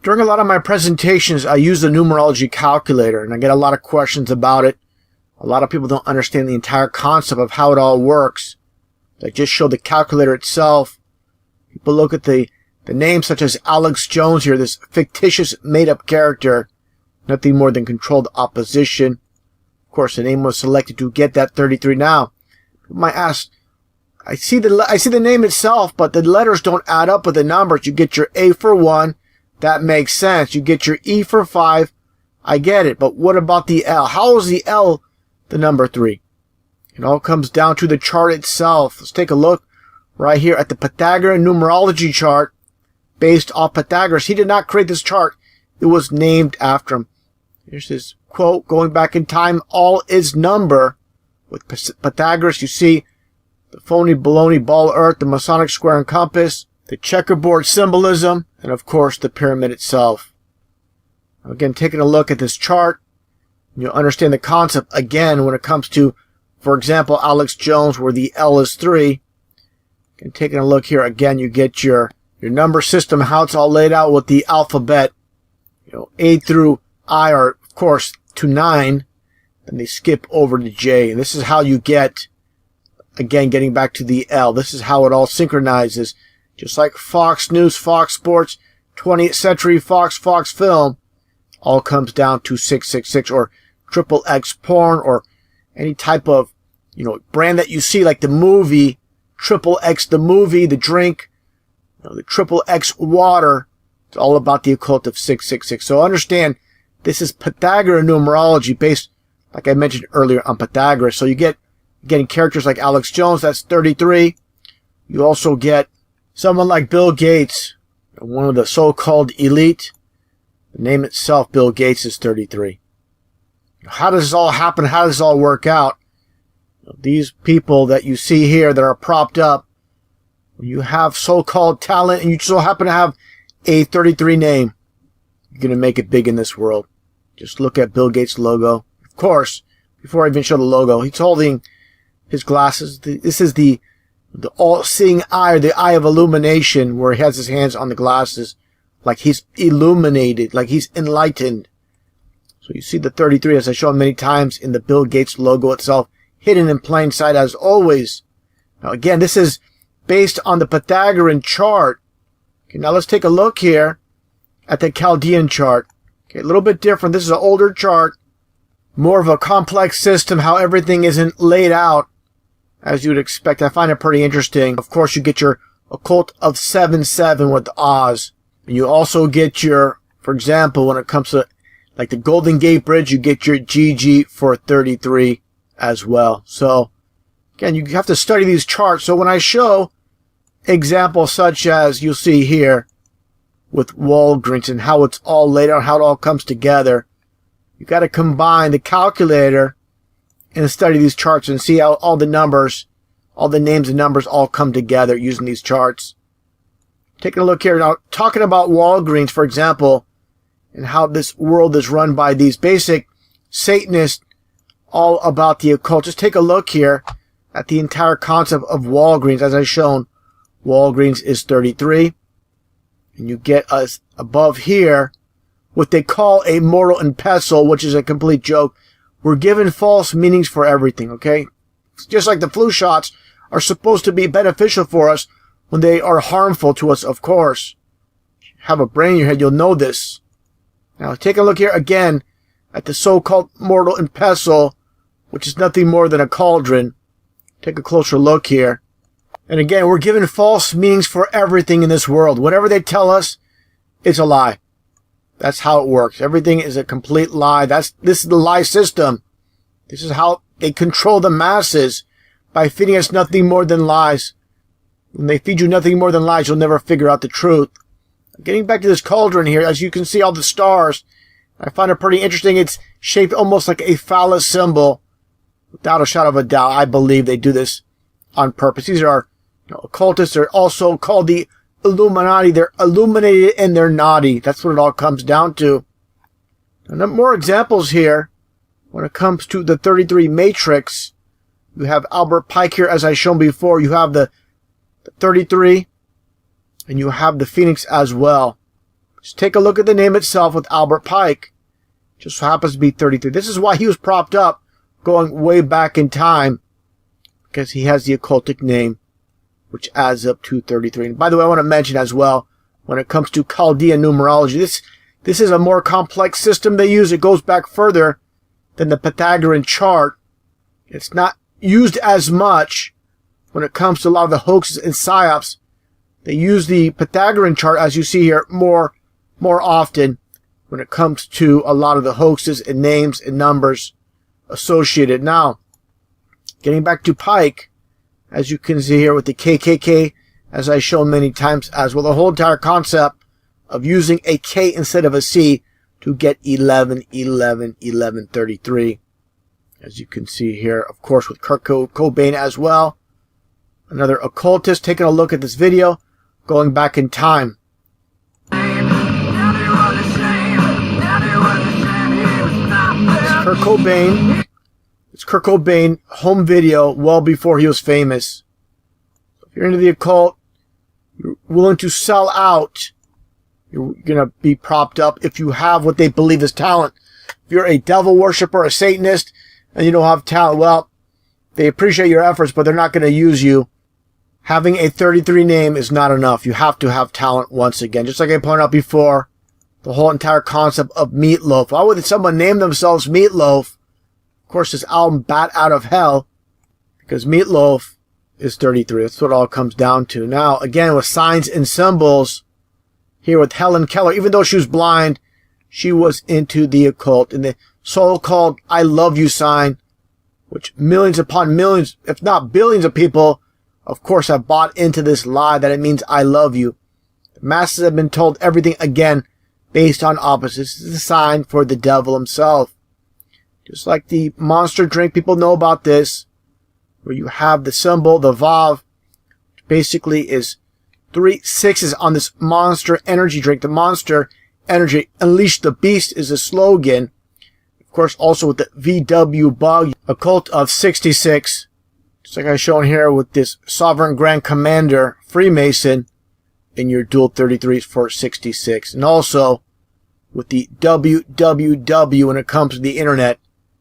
During a lot of my presentations, I use the numerology calculator, and I get a lot of questions about it. A lot of people don't understand the entire concept of how it all works. I just show the calculator itself. People look at the names such as Alex Jones here, this fictitious made-up character, nothing more than controlled opposition. Of course, the name was selected to get that 33. Now, you might ask, I see the name itself, but the letters don't add up with the numbers. You get your A for 1. That makes sense. You get your E for 5. I get it. But what about the L? How is the L the number 3? It all comes down to the chart itself. Let's take a look right here at the Pythagorean numerology chart based off Pythagoras. He did not create this chart. It was named after him. Here's his quote, going back in time, all is number. With Pythagoras, you see the phony baloney ball earth, the Masonic square and compass, the checkerboard symbolism, and of course the pyramid itself. Again, taking a look at this chart, you'll understand the concept again when it comes to, for example, Alex Jones, where the L is 3. And taking a look here again, you get your number system, how it's all laid out with the alphabet. A through I are, of course, to 9. Then they skip over to J. And this is how you get, again, getting back to the L. This is how it all synchronizes. Just like Fox News, Fox Sports, 20th Century Fox, Fox Film, all comes down to 666 or triple X porn or any type of, brand that you see, like the movie, triple X the movie, the drink, the triple X water. It's all about the occult of 666. So understand, this is Pythagorean numerology based, like I mentioned earlier, on Pythagoras. So you getting characters like Alex Jones, that's 33. You also get someone like Bill Gates, one of the so-called elite. The name itself, Bill Gates, is 33. How does this all happen? How does this all work out? These people that you see here that are propped up, you have so-called talent and you so happen to have a 33 name, you're going to make it big in this world. Just look at Bill Gates' logo. Of course, before I even show the logo, he's holding his glasses. This is the all-seeing eye, or the eye of illumination, where he has his hands on the glasses like he's illuminated, like he's enlightened. So you see the 33, as I shown many times, in the Bill Gates logo itself, hidden in plain sight as always. Now again, this is based on the Pythagorean chart. Okay, now let's take a look here at the Chaldean chart. Okay, a little bit different. This is an older chart, more of a complex system, how everything isn't laid out as you would expect. I find it pretty interesting. Of course, you get your occult of 7-7 with Oz. And you also get your, for example, when it comes to like the Golden Gate Bridge, you get your GG for 33 as well. So again, you have to study these charts. So when I show examples such as you'll see here with Walgreens and how it's all laid out, how it all comes together, you got to combine the calculator and study these charts and see how all the numbers, all the names and numbers all come together using these charts. Taking a look here now, talking about Walgreens, for example, and how this world is run by these basic Satanists, all about the occult. Just take a look here at the entire concept of Walgreens. As I've shown, Walgreens is 33. And you get us above here what they call a mortal and pestle, which is a complete joke. We're given false meanings for everything, okay? It's just like the flu shots are supposed to be beneficial for us when they are harmful to us, of course. If you have a brain in your head, you'll know this. Now, take a look here again at the so-called mortal and pestle, which is nothing more than a cauldron. Take a closer look here. And again, we're given false meanings for everything in this world. Whatever they tell us, it's a lie. That's how it works. Everything is a complete lie. This is the lie system. This is how they control the masses, by feeding us nothing more than lies. When they feed you nothing more than lies, you'll never figure out the truth. Getting back to this cauldron here, as you can see all the stars, I find it pretty interesting. It's shaped almost like a phallus symbol. Without a shadow of a doubt, I believe they do this on purpose. These are occultists. They're also called the Illuminati. They're illuminated and they're naughty. That's what it all comes down to. And more examples here. When it comes to the 33 matrix, you have Albert Pike here, as I shown before. You have the 33, and you have the Phoenix as well. Just take a look at the name itself with Albert Pike. Just so happens to be 33. This is why he was propped up going way back in time, because he has the occultic name, which adds up to 33. And by the way, I want to mention as well, when it comes to Chaldean numerology, this is a more complex system they use. It goes back further than the Pythagorean chart. It's not used as much when it comes to a lot of the hoaxes and psyops. They use the Pythagorean chart, as you see here, more often when it comes to a lot of the hoaxes and names and numbers associated. Now, getting back to Pike, as you can see here with the KKK, as I've shown many times as well, the whole entire concept of using a K instead of a C to get 11, 11, 11, 33. As you can see here, of course, with Kurt Cobain as well. Another occultist taking a look at this video, going back in time. It's Kurt Cobain. It's Kurt Cobain home video well before he was famous. If you're into the occult, you're willing to sell out, you're going to be propped up if you have what they believe is talent. If you're a devil worshiper, a Satanist, and you don't have talent, well, they appreciate your efforts, but they're not going to use you. Having a 33 name is not enough. You have to have talent once again. Just like I pointed out before, the whole entire concept of Meatloaf. Why would someone name themselves Meatloaf? Of course, this album, Bat Out of Hell, because Meatloaf is 33. That's what it all comes down to. Now, again, with signs and symbols, here with Helen Keller, even though she was blind, she was into the occult. And the so-called I love you sign, which millions upon millions, if not billions of people, of course, have bought into this lie that it means I love you. The masses have been told everything again based on opposites. This is a sign for the devil himself. Just like the monster drink, people know about this, where you have the symbol, the Vav, which basically is 3 6s on this monster energy drink. The monster energy, unleash the beast, is a slogan. Of course, also with the VW bug, a cult of 66. Just like I've shown here with this Sovereign Grand Commander Freemason in your dual 33s for 66. And also with the WWW when it comes to the internet,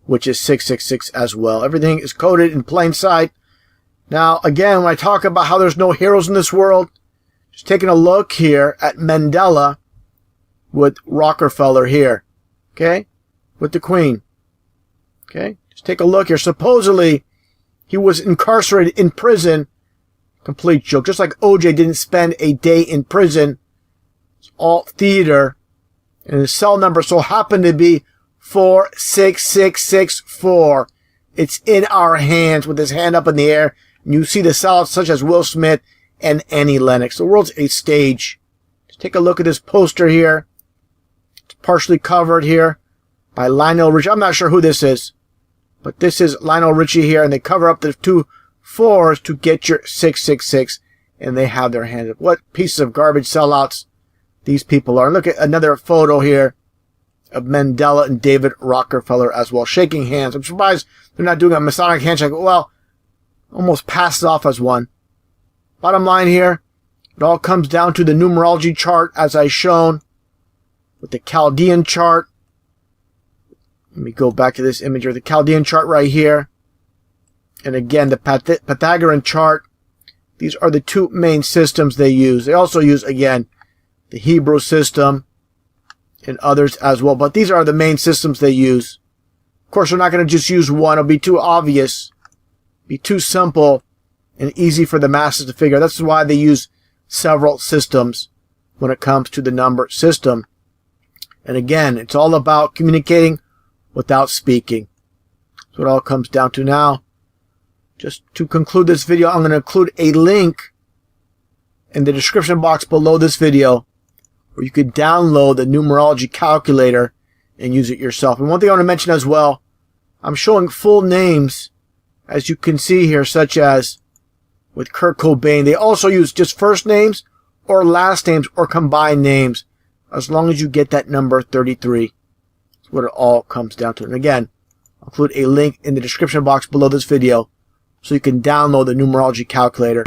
which is 666 as well. Everything is coded in plain sight. Now, again, when I talk about how there's no heroes in this world, just taking a look here at Mandela with Rockefeller here. Okay? With the Queen. Okay? Just take a look here. Supposedly, he was incarcerated in prison. Complete joke. Just like OJ didn't spend a day in prison. It's all theater. And his cell number so happened to be 46664. It's in our hands with his hand up in the air. And you see the sellouts such as Will Smith and Annie Lennox. The world's a stage. Just take a look at this poster here. It's partially covered here by Lionel Richie. I'm not sure who this is. But this is Lionel Richie here, and they cover up the 2 4s to get your 666, and they have their hands up. What pieces of garbage sellouts these people are. And look at another photo here of Mandela and David Rockefeller as well, shaking hands. I'm surprised they're not doing a Masonic handshake. Well, almost passes off as one. Bottom line here, it all comes down to the numerology chart as I shown with the Chaldean chart. Let me go back to this image here. The Chaldean chart right here. And again, the Pythagorean chart. These are the 2 main systems they use. They also use, again, the Hebrew system and others as well. But these are the main systems they use. Of course, they're not going to just use one. It'll be too obvious. Be too simple and easy for the masses to figure. That's why they use several systems when it comes to the number system. And again, it's all about communicating without speaking. That's what it all comes down to now. Just to conclude this video, I'm going to include a link in the description box below this video where you can download the numerology calculator and use it yourself. And one thing I want to mention as well, I'm showing full names, as you can see here, such as with Kurt Cobain. They also use just first names or last names or combined names, as long as you get that number 33. That's what it all comes down to. And again, I'll include a link in the description box below this video so you can download the numerology calculator.